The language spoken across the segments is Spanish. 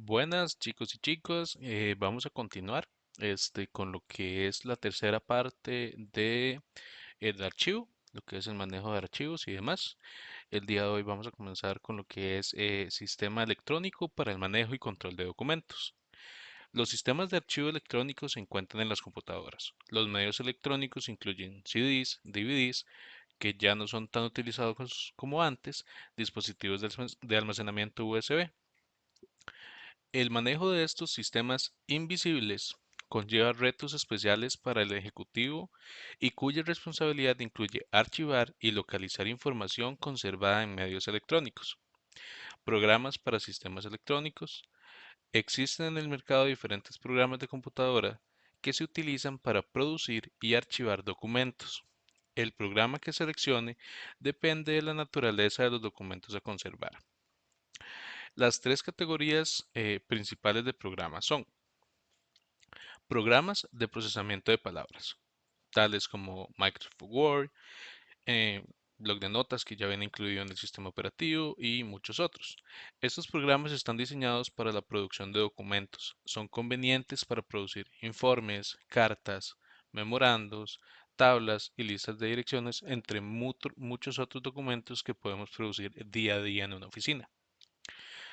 Buenas chicos y chicos, vamos a continuar con lo que es la tercera parte de el archivo, lo que es el manejo de archivos y demás. El día de hoy vamos a comenzar con lo que es sistema electrónico para el manejo y control de documentos. Los sistemas de archivo electrónico se encuentran en las computadoras. Los medios electrónicos incluyen CDs, DVDs, que ya no son tan utilizados como antes, dispositivos de almacenamiento USB. El manejo de estos sistemas invisibles conlleva retos especiales para el ejecutivo y cuya responsabilidad incluye archivar y localizar información conservada en medios electrónicos. Programas para sistemas electrónicos. Existen en el mercado diferentes programas de computadora que se utilizan para producir y archivar documentos. El programa que seleccione depende de la naturaleza de los documentos a conservar. Las tres categorías principales de programas son programas de procesamiento de palabras, tales como Microsoft Word, eh, blog de notas que ya viene incluido en el sistema operativo y muchos otros. Estos programas están diseñados para la producción de documentos. Son convenientes para producir informes, cartas, memorandos, tablas y listas de direcciones, entre muchos otros documentos que podemos producir día a día en una oficina.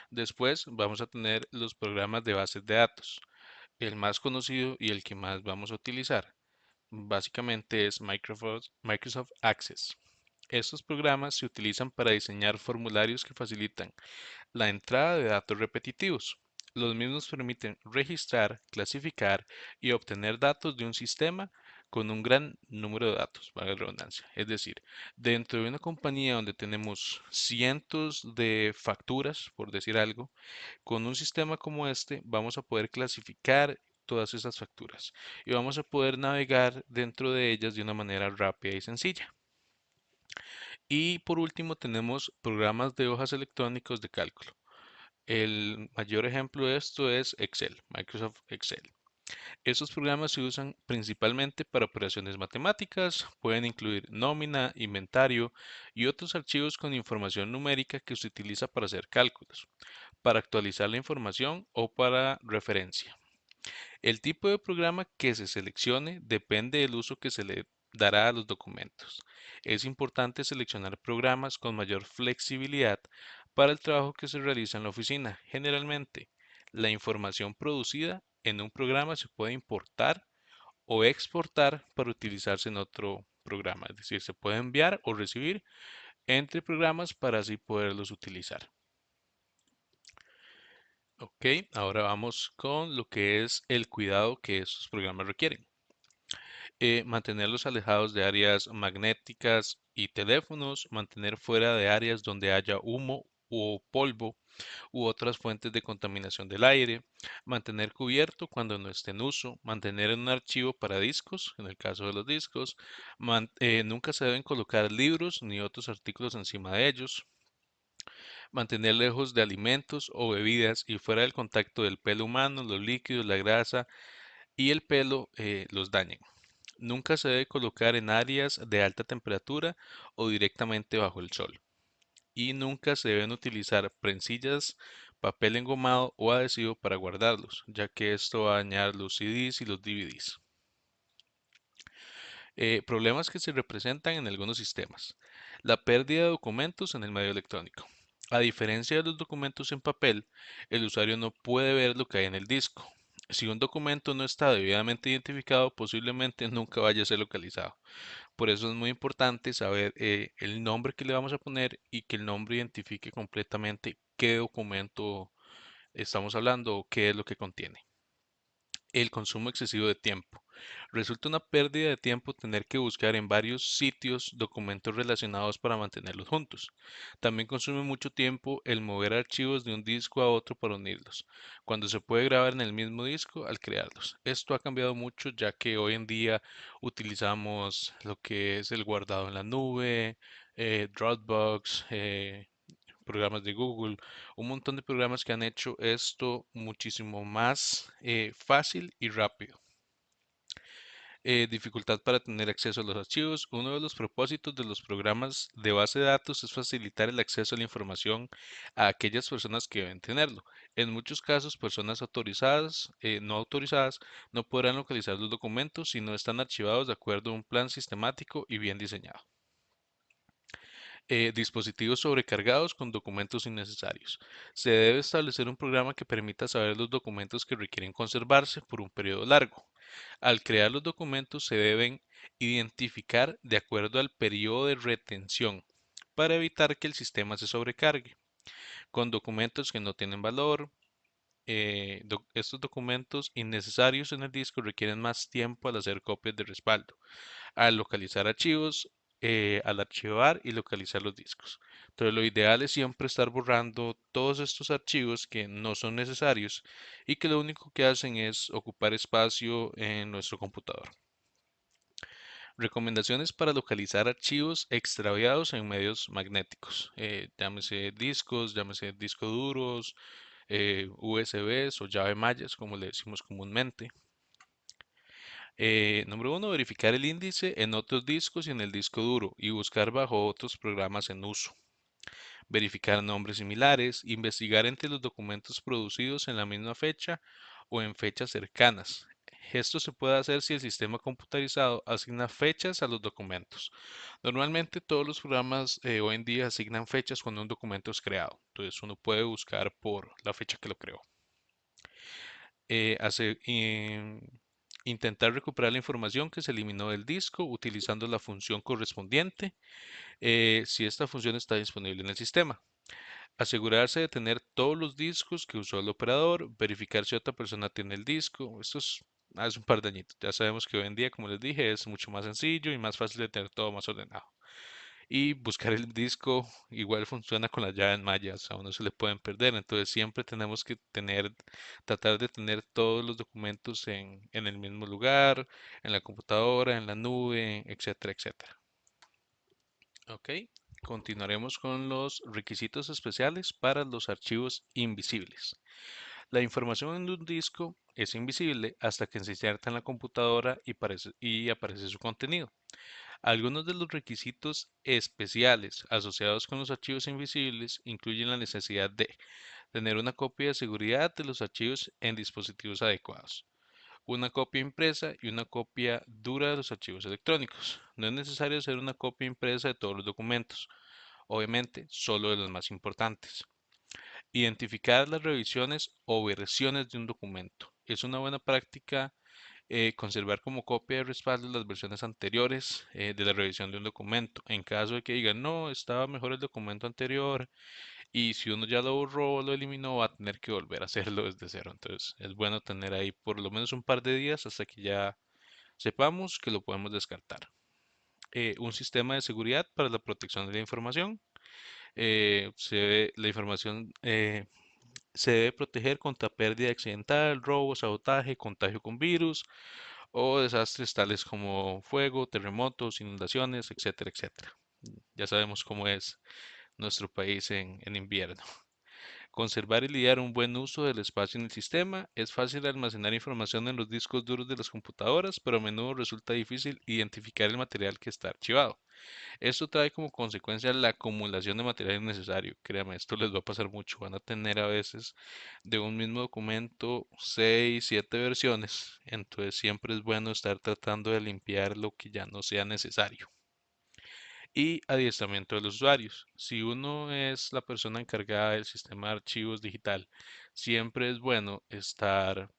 Después vamos a tener los programas de bases de datos. El más conocido y el que más vamos a utilizar básicamente es Microsoft Access. Estos programas se utilizan para diseñar formularios que facilitan la entrada de datos repetitivos. Los mismos permiten registrar, clasificar y obtener datos de un sistema con un gran número de datos, valga la redundancia. Es decir, dentro de una compañía donde tenemos cientos de facturas, por decir algo, con un sistema como este vamos a poder clasificar todas esas facturas y vamos a poder navegar dentro de ellas de una manera rápida y sencilla. Y por último tenemos programas de hojas electrónicos de cálculo. El mayor ejemplo de esto es Excel, Microsoft Excel. Estos programas se usan principalmente para operaciones matemáticas, pueden incluir nómina, inventario y otros archivos con información numérica que se utiliza para hacer cálculos, para actualizar la información o para referencia. El tipo de programa que se seleccione depende del uso que se le dará a los documentos. Es importante seleccionar programas con mayor flexibilidad para el trabajo que se realiza en la oficina. Generalmente, la información producida en un programa se puede importar o exportar para utilizarse en otro programa. Es decir, se puede enviar o recibir entre programas para así poderlos utilizar. Ok, ahora vamos con lo que es el cuidado que estos programas requieren. Mantenerlos alejados de áreas magnéticas y teléfonos, mantener fuera de áreas donde haya humo o polvo u otras fuentes de contaminación del aire, mantener cubierto cuando no esté en uso, mantener en un archivo para discos, en el caso de los discos, nunca se deben colocar libros ni otros artículos encima de ellos, mantener lejos de alimentos o bebidas y fuera del contacto del pelo humano, los líquidos, la grasa y el pelo los dañen. Nunca se debe colocar en áreas de alta temperatura o directamente bajo el sol. Y nunca se deben utilizar prensillas, papel engomado o adhesivo para guardarlos, ya que esto va a dañar los CDs y los DVDs. Problemas que se representan en algunos sistemas. La pérdida de documentos en el medio electrónico. A diferencia de los documentos en papel, el usuario no puede ver lo que hay en el disco. Si un documento no está debidamente identificado, posiblemente nunca vaya a ser localizado. Por eso es muy importante saber el nombre que le vamos a poner y que el nombre identifique completamente qué documento estamos hablando o qué es lo que contiene. El consumo excesivo de tiempo. Resulta una pérdida de tiempo tener que buscar en varios sitios documentos relacionados para mantenerlos juntos. También consume mucho tiempo el mover archivos de un disco a otro para unirlos, cuando se puede grabar en el mismo disco al crearlos. Esto ha cambiado mucho ya que hoy en día utilizamos lo que es el guardado en la nube, Dropbox, programas de Google, un montón de programas que han hecho esto muchísimo más fácil y rápido. Dificultad para tener acceso a los archivos. Uno de los propósitos de los programas de base de datos es facilitar el acceso a la información a aquellas personas que deben tenerlo. En muchos casos, personas autorizadas, no autorizadas, no podrán localizar los documentos si no están archivados de acuerdo a un plan sistemático y bien diseñado. Dispositivos sobrecargados con documentos innecesarios. Se debe establecer un programa que permita saber los documentos que requieren conservarse por un periodo largo. Al crear los documentos se deben identificar de acuerdo al periodo de retención para evitar que el sistema se sobrecargue con documentos que no tienen valor. Estos documentos innecesarios en el disco requieren más tiempo al hacer copias de respaldo, al localizar archivos, al archivar y localizar los discos. Entonces, lo ideal es siempre estar borrando todos estos archivos que no son necesarios y que lo único que hacen es ocupar espacio en nuestro computador. Recomendaciones para localizar archivos extraviados en medios magnéticos, llámese discos, llámese discos duros, USBs o llave mallas, como le decimos comúnmente. Número uno, verificar el índice en otros discos y en el disco duro y buscar bajo otros programas en uso. Verificar nombres similares, investigar entre los documentos producidos en la misma fecha o en fechas cercanas. Esto se puede hacer si el sistema computarizado asigna fechas a los documentos. Normalmente todos los programas hoy en día asignan fechas cuando un documento es creado. Entonces uno puede buscar por la fecha que lo creó. Intentar recuperar la información que se eliminó del disco utilizando la función correspondiente, si esta función está disponible en el sistema. Asegurarse de tener todos los discos que usó el operador, verificar si otra persona tiene el disco. Esto es hace un par de añitos. Ya sabemos que hoy en día, como les dije, es mucho más sencillo y más fácil de tener todo más ordenado. Y buscar el disco igual funciona con las llaves mayas, a uno se le pueden perder, entonces siempre tenemos que tratar de tener todos los documentos en el mismo lugar, en la computadora, en la nube, etcétera, etcétera. Ok, continuaremos con los requisitos especiales para los archivos invisibles. La información en un disco es invisible hasta que se inserta en la computadora y aparece su contenido. Algunos de los requisitos especiales asociados con los archivos invisibles incluyen la necesidad de tener una copia de seguridad de los archivos en dispositivos adecuados, una copia impresa y una copia dura de los archivos electrónicos. No es necesario hacer una copia impresa de todos los documentos, obviamente solo de los más importantes. Identificar las revisiones o versiones de un documento. Es una buena práctica conservar como copia de respaldo las versiones anteriores de la revisión de un documento. En caso de que digan, no, estaba mejor el documento anterior y si uno ya lo borró o lo eliminó, va a tener que volver a hacerlo desde cero. Entonces es bueno tener ahí por lo menos un par de días hasta que ya sepamos que lo podemos descartar. Un sistema de seguridad para la protección de la información. La información se debe proteger contra pérdida accidental, robo, sabotaje, contagio con virus o desastres tales como fuego, terremotos, inundaciones, etcétera, etcétera. Ya sabemos cómo es nuestro país en invierno. Conservar y lidiar un buen uso del espacio en el sistema. Es fácil almacenar información en los discos duros de las computadoras, pero a menudo resulta difícil identificar el material que está archivado. Esto trae como consecuencia la acumulación de material innecesario. Créame, esto les va a pasar mucho. Van a tener a veces de un mismo documento 6, 7 versiones. Entonces siempre es bueno estar tratando de limpiar lo que ya no sea necesario. Y adiestramiento de los usuarios. Si uno es la persona encargada del sistema de archivos digital, siempre es bueno estar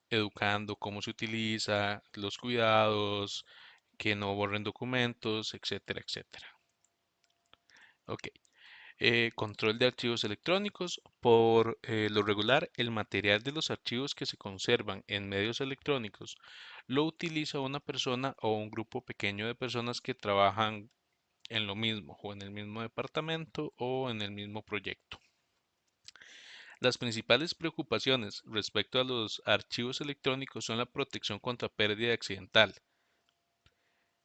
educando cómo se utiliza, los cuidados, que no borren documentos, etcétera, etcétera. Ok. Control de archivos electrónicos. Por lo regular, el material de los archivos que se conservan en medios electrónicos lo utiliza una persona o un grupo pequeño de personas que trabajan en lo mismo o en el mismo departamento o en el mismo proyecto. Las principales preocupaciones respecto a los archivos electrónicos son la protección contra pérdida accidental,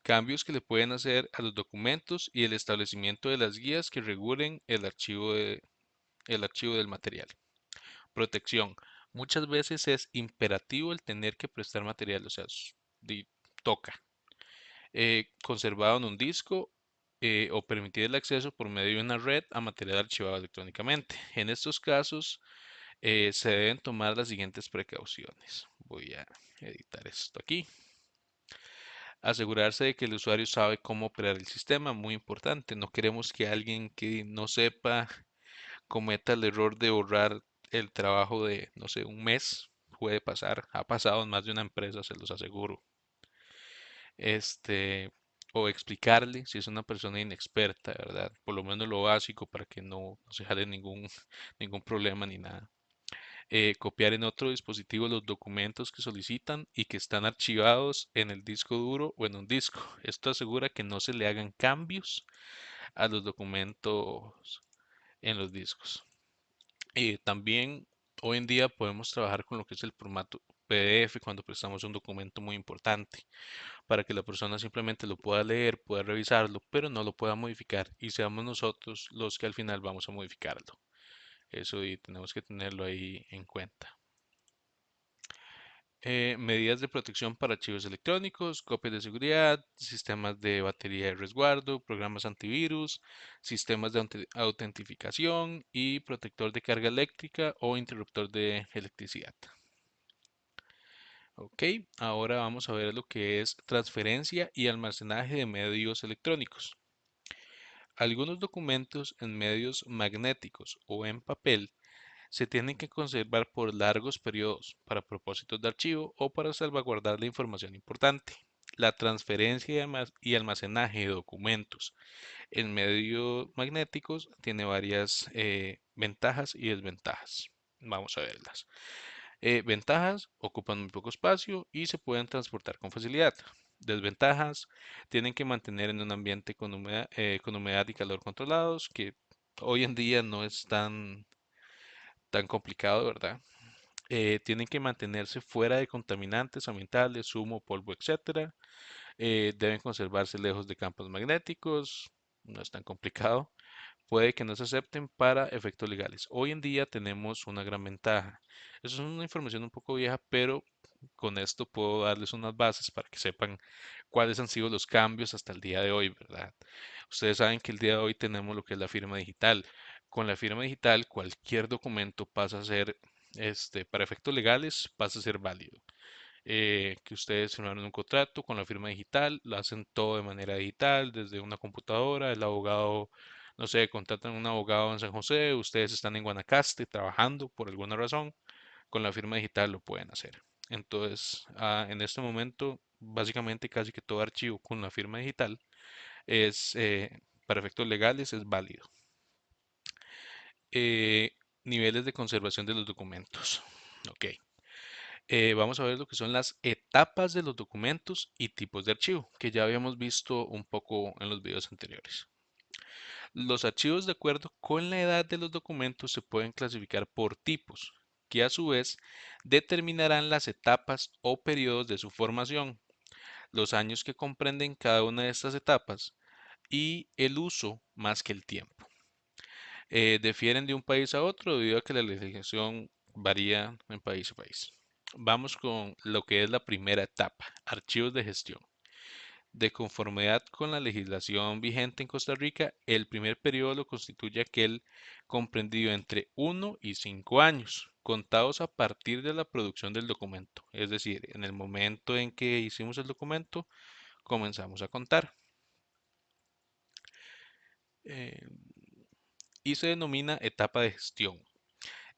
cambios que le pueden hacer a los documentos y el establecimiento de las guías que regulen el archivo del material. Protección. Muchas veces es imperativo el tener que prestar material, o sea, toca. Conservado en un disco o permitir el acceso por medio de una red a material archivado electrónicamente. En estos casos se deben tomar las siguientes precauciones. Voy a editar esto aquí. Asegurarse de que el usuario sabe cómo operar el sistema, muy importante. No queremos que alguien que no sepa cometa el error de borrar el trabajo de, no sé, un mes. Puede pasar, ha pasado en más de una empresa, se los aseguro. Este, o explicarle si es una persona inexperta, ¿verdad? Por lo menos lo básico para que no se jale ningún problema ni nada. Copiar en otro dispositivo los documentos que solicitan y que están archivados en el disco duro o en un disco. Esto asegura que no se le hagan cambios a los documentos en los discos. También hoy en día podemos trabajar con lo que es el formato PDF cuando prestamos un documento muy importante para que la persona simplemente lo pueda leer, pueda revisarlo, pero no lo pueda modificar y seamos nosotros los que al final vamos a modificarlo. Eso y tenemos que tenerlo ahí en cuenta. Medidas de protección para archivos electrónicos, copias de seguridad, sistemas de batería de resguardo, programas antivirus, sistemas de autentificación y protector de carga eléctrica o interruptor de electricidad. Ok, ahora vamos a ver lo que es transferencia y almacenaje de medios electrónicos. Algunos documentos en medios magnéticos o en papel se tienen que conservar por largos periodos para propósitos de archivo o para salvaguardar la información importante. La transferencia y almacenaje de documentos en medios magnéticos tiene varias ventajas y desventajas. Vamos a verlas. Ventajas, ocupan muy poco espacio y se pueden transportar con facilidad. Desventajas, tienen que mantener en un ambiente con humedad y calor controlados, que hoy en día no es tan complicado, ¿verdad? Tienen que mantenerse fuera de contaminantes ambientales, humo, polvo, etcétera. Deben conservarse lejos de campos magnéticos, no es tan complicado. Puede que no se acepten para efectos legales. Hoy en día tenemos una gran ventaja. Eso es una información un poco vieja, pero con esto puedo darles unas bases para que sepan cuáles han sido los cambios hasta el día de hoy, ¿verdad? Ustedes saben que el día de hoy tenemos lo que es la firma digital. Con la firma digital, cualquier documento pasa a ser, para efectos legales, pasa a ser válido. Que ustedes firmaron un contrato con la firma digital, lo hacen todo de manera digital, desde una computadora, el abogado, no sé, contratan un abogado en San José, ustedes están en Guanacaste trabajando por alguna razón, con la firma digital lo pueden hacer. Entonces, en este momento, básicamente casi que todo archivo con la firma digital es, para efectos legales, es válido. Eh, Niveles de conservación de los documentos. Ok. Vamos a ver lo que son las etapas de los documentos y tipos de archivo, que ya habíamos visto un poco en los videos anteriores. Los archivos, de acuerdo con la edad de los documentos, se pueden clasificar por tipos, que a su vez determinarán las etapas o periodos de su formación, los años que comprenden cada una de estas etapas y el uso más que el tiempo. Difieren de un país a otro debido a que la legislación varía en país a país. Vamos con lo que es la primera etapa, archivos de gestión. De conformidad con la legislación vigente en Costa Rica, el primer periodo lo constituye aquel comprendido entre 1 y 5 años, contados a partir de la producción del documento. Es decir, en el momento en que hicimos el documento, comenzamos a contar. Eh, y se denomina etapa de gestión.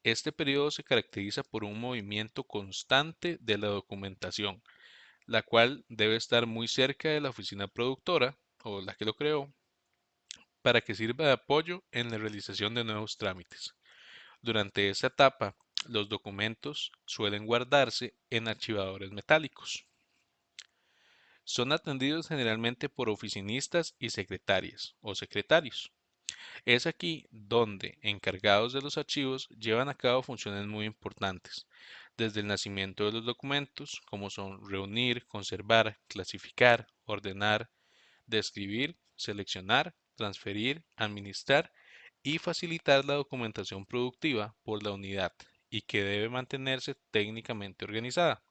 Este periodo se caracteriza por un movimiento constante de la documentación, la cual debe estar muy cerca de la oficina productora o la que lo creó para que sirva de apoyo en la realización de nuevos trámites. Durante esta etapa, los documentos suelen guardarse en archivadores metálicos. Son atendidos generalmente por oficinistas y secretarias o secretarios. Es aquí donde encargados de los archivos llevan a cabo funciones muy importantes, desde el nacimiento de los documentos, como son reunir, conservar, clasificar, ordenar, describir, seleccionar, transferir, administrar y facilitar la documentación productiva por la unidad y que debe mantenerse técnicamente organizada.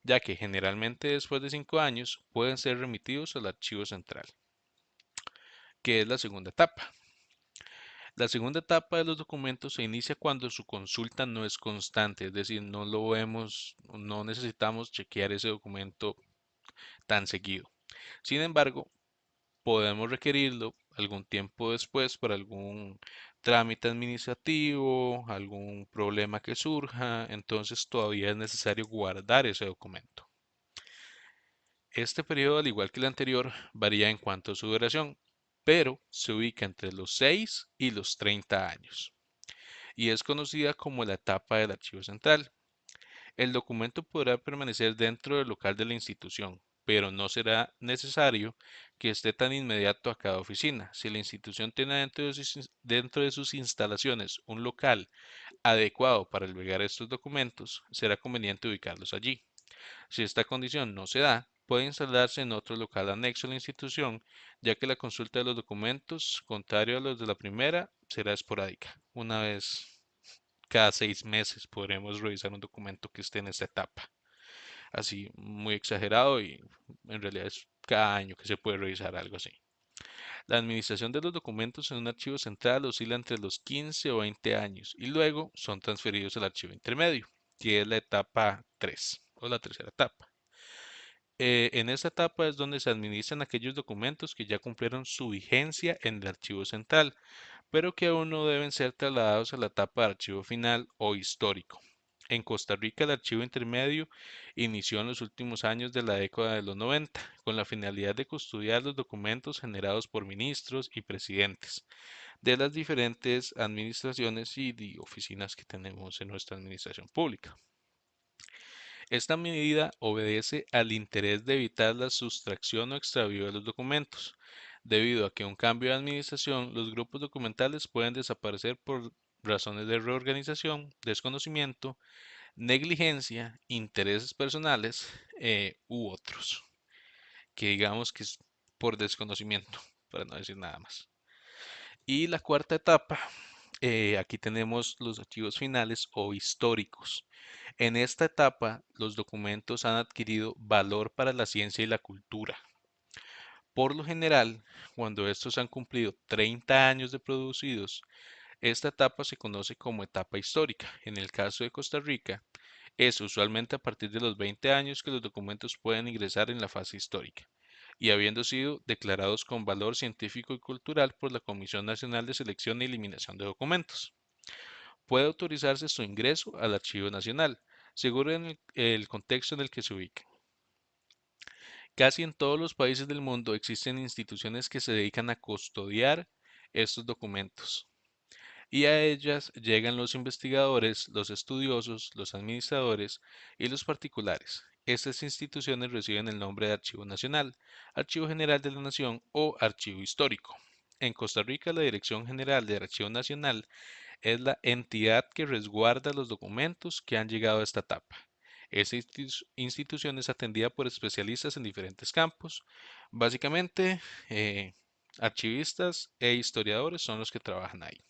ya que generalmente después de 5 años pueden ser remitidos al archivo central, que es la segunda etapa. La segunda etapa de los documentos se inicia cuando su consulta no es constante, es decir, no lo vemos, no necesitamos chequear ese documento tan seguido. Sin embargo, podemos requerirlo algún tiempo después para algún trámite administrativo, algún problema que surja, entonces todavía es necesario guardar ese documento. Este periodo, al igual que el anterior, varía en cuanto a su duración, pero se ubica entre los 6 y los 30 años y es conocida como la etapa del archivo central. El documento podrá permanecer dentro del local de la institución, pero no será necesario que esté tan inmediato a cada oficina. Si la institución tiene dentro de sus instalaciones un local adecuado para albergar estos documentos, será conveniente ubicarlos allí. Si esta condición no se da, puede instalarse en otro local anexo a la institución, ya que la consulta de los documentos, contrario a los de la primera, será esporádica. Una vez cada 6 meses podremos revisar un documento que esté en esta etapa. Así, muy exagerado y en realidad es cada año que se puede revisar algo así. La administración de los documentos en un archivo central oscila entre los 15 o 20 años y luego son transferidos al archivo intermedio, que es la etapa 3 o la tercera etapa. En esta etapa es donde se administran aquellos documentos que ya cumplieron su vigencia en el archivo central, pero que aún no deben ser trasladados a la etapa de archivo final o histórico. En Costa Rica, el archivo intermedio inició en los últimos años de la década de los 90, con la finalidad de custodiar los documentos generados por ministros y presidentes de las diferentes administraciones y oficinas que tenemos en nuestra administración pública. Esta medida obedece al interés de evitar la sustracción o extravío de los documentos. Debido a que un cambio de administración, los grupos documentales pueden desaparecer por razones de reorganización, desconocimiento, negligencia, intereses personales u otros, que digamos que es por desconocimiento, para no decir nada más. Y la cuarta etapa, aquí tenemos los archivos finales o históricos. En esta etapa, los documentos han adquirido valor para la ciencia y la cultura. Por lo general, cuando estos han cumplido 30 años de producidos, esta etapa se conoce como etapa histórica. En el caso de Costa Rica, es usualmente a partir de los 20 años que los documentos pueden ingresar en la fase histórica y habiendo sido declarados con valor científico y cultural por la Comisión Nacional de Selección y Eliminación de Documentos. Puede autorizarse su ingreso al Archivo Nacional, según el contexto en el que se ubique. Casi en todos los países del mundo existen instituciones que se dedican a custodiar estos documentos y a ellas llegan los investigadores, los estudiosos, los administradores y los particulares. Estas instituciones reciben el nombre de Archivo Nacional, Archivo General de la Nación o Archivo Histórico. En Costa Rica, la Dirección General de Archivo Nacional es la entidad que resguarda los documentos que han llegado a esta etapa. Esta institución es atendida por especialistas en diferentes campos. Básicamente, archivistas e historiadores son los que trabajan ahí.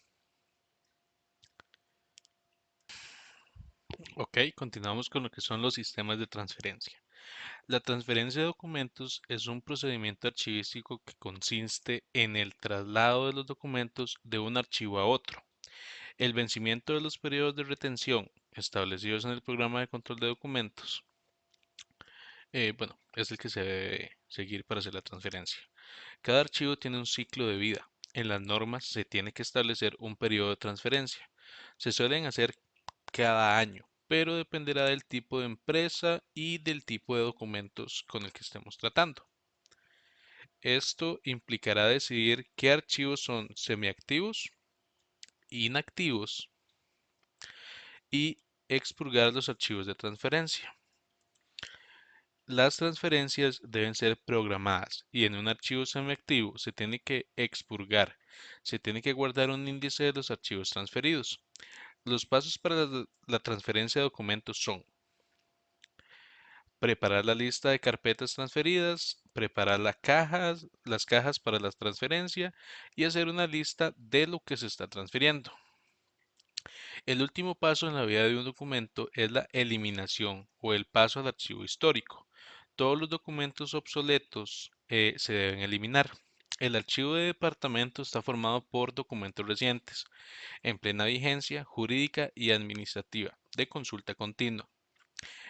Ok, continuamos con lo que son los sistemas de transferencia. La transferencia de documentos es un procedimiento archivístico que consiste en el traslado de los documentos de un archivo a otro. El vencimiento de los periodos de retención establecidos en el programa de control de documentos, bueno, es el que se debe seguir para hacer la transferencia. Cada archivo tiene un ciclo de vida. En las normas se tiene que establecer un periodo de transferencia. Se suelen hacer cada año, pero dependerá del tipo de empresa y del tipo de documentos con el que estemos tratando. Esto implicará decidir qué archivos son semiactivos, inactivos y expurgar los archivos de transferencia. Las transferencias deben ser programadas y en un archivo semiactivo se tiene que expurgar, se tiene que guardar un índice de los archivos transferidos. Los pasos para la transferencia de documentos son preparar la lista de carpetas transferidas, preparar las cajas para la transferencia y hacer una lista de lo que se está transfiriendo. El último paso en la vida de un documento es la eliminación o el paso al archivo histórico. Todos los documentos obsoletos se deben eliminar. El archivo de departamento está formado por documentos recientes, en plena vigencia jurídica y administrativa, de consulta continua.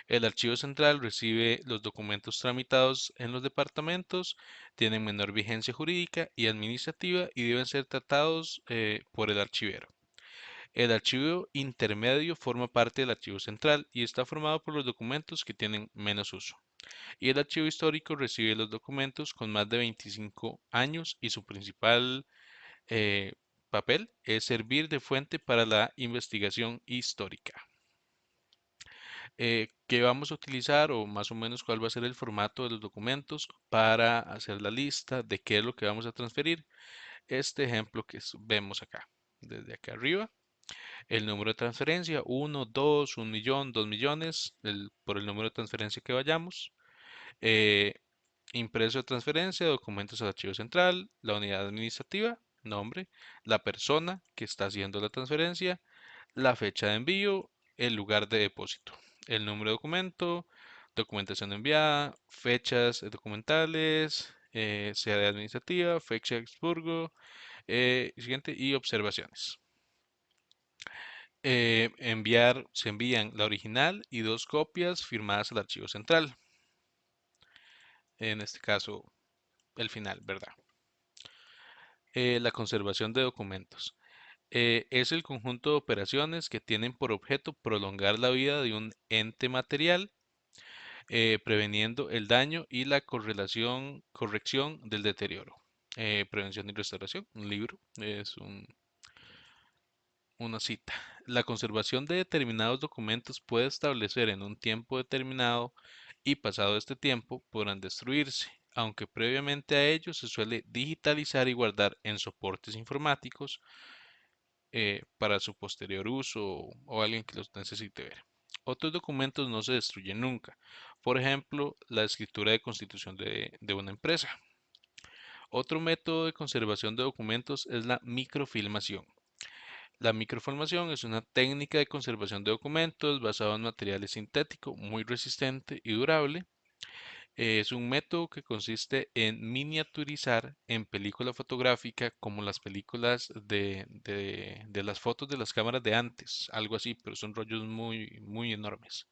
El archivo central recibe los documentos tramitados en los departamentos, tienen menor vigencia jurídica y administrativa y deben ser tratados por el archivero. El archivo intermedio forma parte del archivo central y está formado por los documentos que tienen menos uso. Y el archivo histórico recibe los documentos con más de 25 años y su principal eh, papel es servir de fuente para la investigación histórica. ¿Qué vamos a utilizar o más o menos cuál va a ser el formato de los documentos para hacer la lista de qué es lo que vamos a transferir? Este ejemplo que vemos acá, desde acá arriba. El número de transferencia, 1, 2, 1 millón, 2 millones, por el número de transferencia que vayamos. Eh, Impreso de transferencia, documentos al archivo central, la unidad administrativa, nombre, la persona que está haciendo la transferencia, la fecha de envío, el lugar de depósito, el número de documento, documentación enviada, fechas documentales, sede administrativa, fecha de expurgo, siguiente y observaciones. Se envían la original y dos copias firmadas al archivo central. En este caso, el final, ¿verdad? La conservación de documentos. Es el conjunto de operaciones que tienen por objeto prolongar la vida de un ente material, preveniendo el daño y la corrección del deterioro. Prevención y restauración, un libro, es una cita. La conservación de determinados documentos puede establecer en un tiempo determinado y pasado este tiempo podrán destruirse, aunque previamente a ello se suele digitalizar y guardar en soportes informáticos para su posterior uso o alguien que los necesite ver. Otros documentos no se destruyen nunca, por ejemplo, la escritura de constitución de una empresa. Otro método de conservación de documentos es la microfilmación. La microfilmación es una técnica de conservación de documentos basada en materiales sintéticos muy resistente y durable. Es un método que consiste en miniaturizar en película fotográfica como las películas de las fotos de las cámaras de antes, algo así, pero son rollos muy, muy enormes.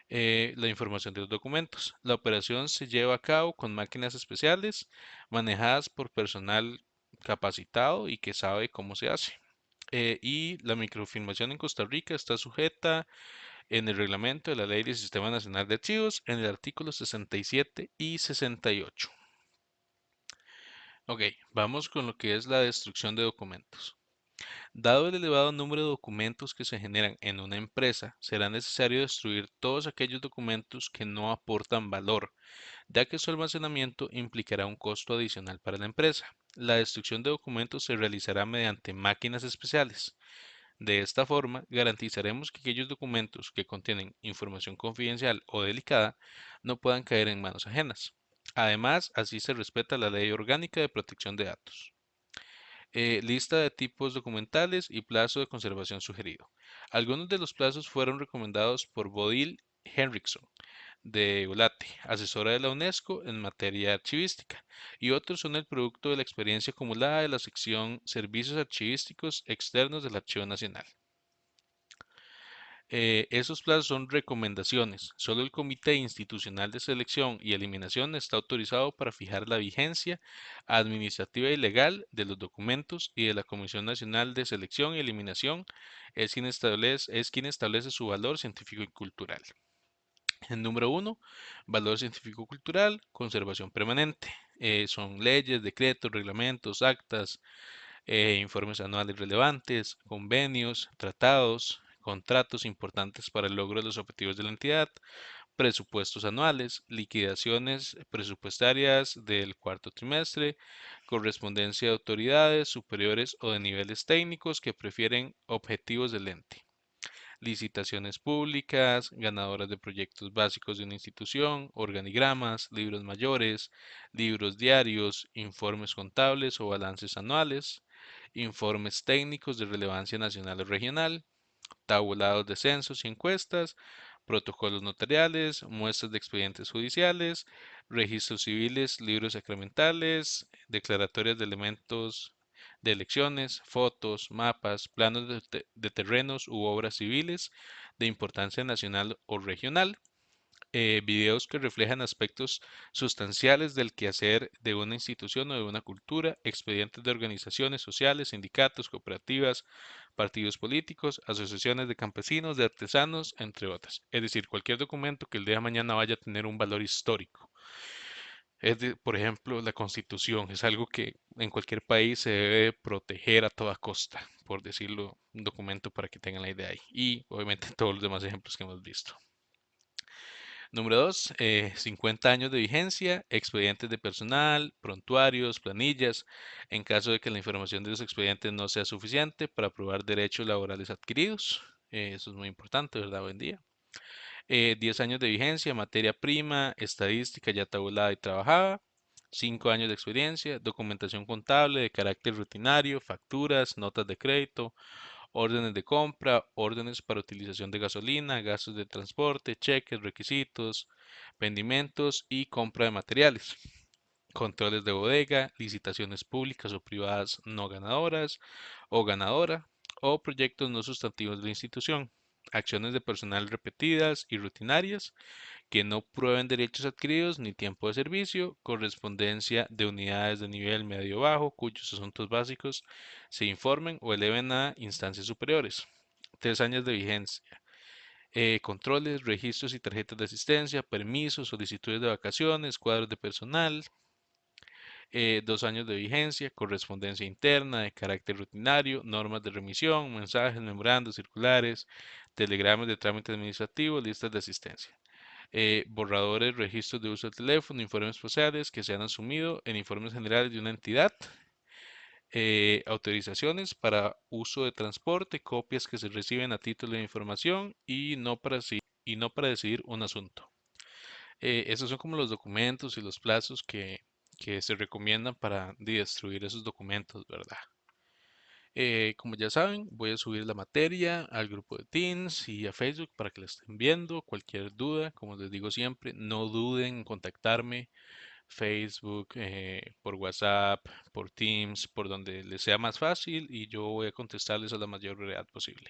La información de los documentos. La operación se lleva a cabo con máquinas especiales manejadas por personal capacitado y que sabe cómo se hace. Y la microfilmación en Costa Rica está sujeta en el reglamento de la Ley del Sistema Nacional de Archivos en el artículo 67 y 68. Ok, vamos con lo que es la destrucción de documentos. Dado el elevado número de documentos que se generan en una empresa, será necesario destruir todos aquellos documentos que no aportan valor, ya que su almacenamiento implicará un costo adicional para la empresa. La destrucción de documentos se realizará mediante máquinas especiales. De esta forma, garantizaremos que aquellos documentos que contienen información confidencial o delicada no puedan caer en manos ajenas. Además, así se respeta la Ley Orgánica de Protección de Datos. Lista de tipos documentales y plazo de conservación sugerido. Algunos de los plazos fueron recomendados por Bodil Henriksson de ULATE, asesora de la UNESCO en materia archivística, y otros son el producto de la experiencia acumulada de la sección Servicios Archivísticos Externos del Archivo Nacional. Esos plazos son recomendaciones. Solo el Comité Institucional de Selección y Eliminación está autorizado para fijar la vigencia administrativa y legal de los documentos y de la Comisión Nacional de Selección y Eliminación es quien establece su valor científico y cultural. El número uno, valor científico-cultural, conservación permanente. Son leyes, decretos, reglamentos, actas, informes anuales relevantes, convenios, tratados, contratos importantes para el logro de los objetivos de la entidad, presupuestos anuales, liquidaciones presupuestarias del cuarto trimestre, correspondencia de autoridades superiores o de niveles técnicos que prefieren objetivos del ente, licitaciones públicas, ganadoras de proyectos básicos de una institución, organigramas, libros mayores, libros diarios, informes contables o balances anuales, informes técnicos de relevancia nacional o regional, tabulados de censos y encuestas, protocolos notariales, muestras de expedientes judiciales, registros civiles, libros sacramentales, declaratorias de elementos de elecciones, fotos, mapas, planos de terrenos u obras civiles de importancia nacional o regional, videos que reflejan aspectos sustanciales del quehacer de una institución o de una cultura, expedientes de organizaciones sociales, sindicatos, cooperativas, partidos políticos, asociaciones de campesinos, de artesanos, entre otras. Es decir, cualquier documento que el día de mañana vaya a tener un valor histórico. Por ejemplo, la Constitución es algo que en cualquier país se debe proteger a toda costa, por decirlo, un documento para que tengan la idea ahí. Y obviamente todos los demás ejemplos que hemos visto. Número 2, 50 años de vigencia, expedientes de personal, prontuarios, planillas, en caso de que la información de los expedientes no sea suficiente para probar derechos laborales adquiridos. Eso es muy importante, ¿verdad? Hoy en día. 10 años de vigencia, materia prima, estadística ya tabulada y trabajada. 5 años de experiencia, documentación contable de carácter rutinario, facturas, notas de crédito, órdenes de compra, órdenes para utilización de gasolina, gastos de transporte, cheques, requisitos, vendimentos y compra de materiales, controles de bodega, licitaciones públicas o privadas no ganadoras o ganadora, o proyectos no sustantivos de la institución, acciones de personal repetidas y rutinarias que no prueben derechos adquiridos ni tiempo de servicio, correspondencia de unidades de nivel medio-bajo cuyos asuntos básicos se informen o eleven a instancias superiores. 3 años de vigencia. Controles, registros y tarjetas de asistencia, permisos, solicitudes de vacaciones, cuadros de personal. 2 años de vigencia, correspondencia interna de carácter rutinario, normas de remisión, mensajes, memorandos, circulares, telegramas de trámite administrativo, listas de asistencia. Borradores, registros de uso del teléfono, informes sociales que se han asumido en informes generales de una entidad, autorizaciones para uso de transporte, copias que se reciben a título de información y no para decidir un asunto. Esos son como los documentos y los plazos que se recomiendan para destruir esos documentos, ¿verdad? Como ya saben, voy a subir la materia al grupo de Teams y a Facebook para que la estén viendo. Cualquier duda, como les digo siempre, no duden en contactarme. Facebook, por WhatsApp, por Teams, por donde les sea más fácil y yo voy a contestarles a la mayor brevedad posible.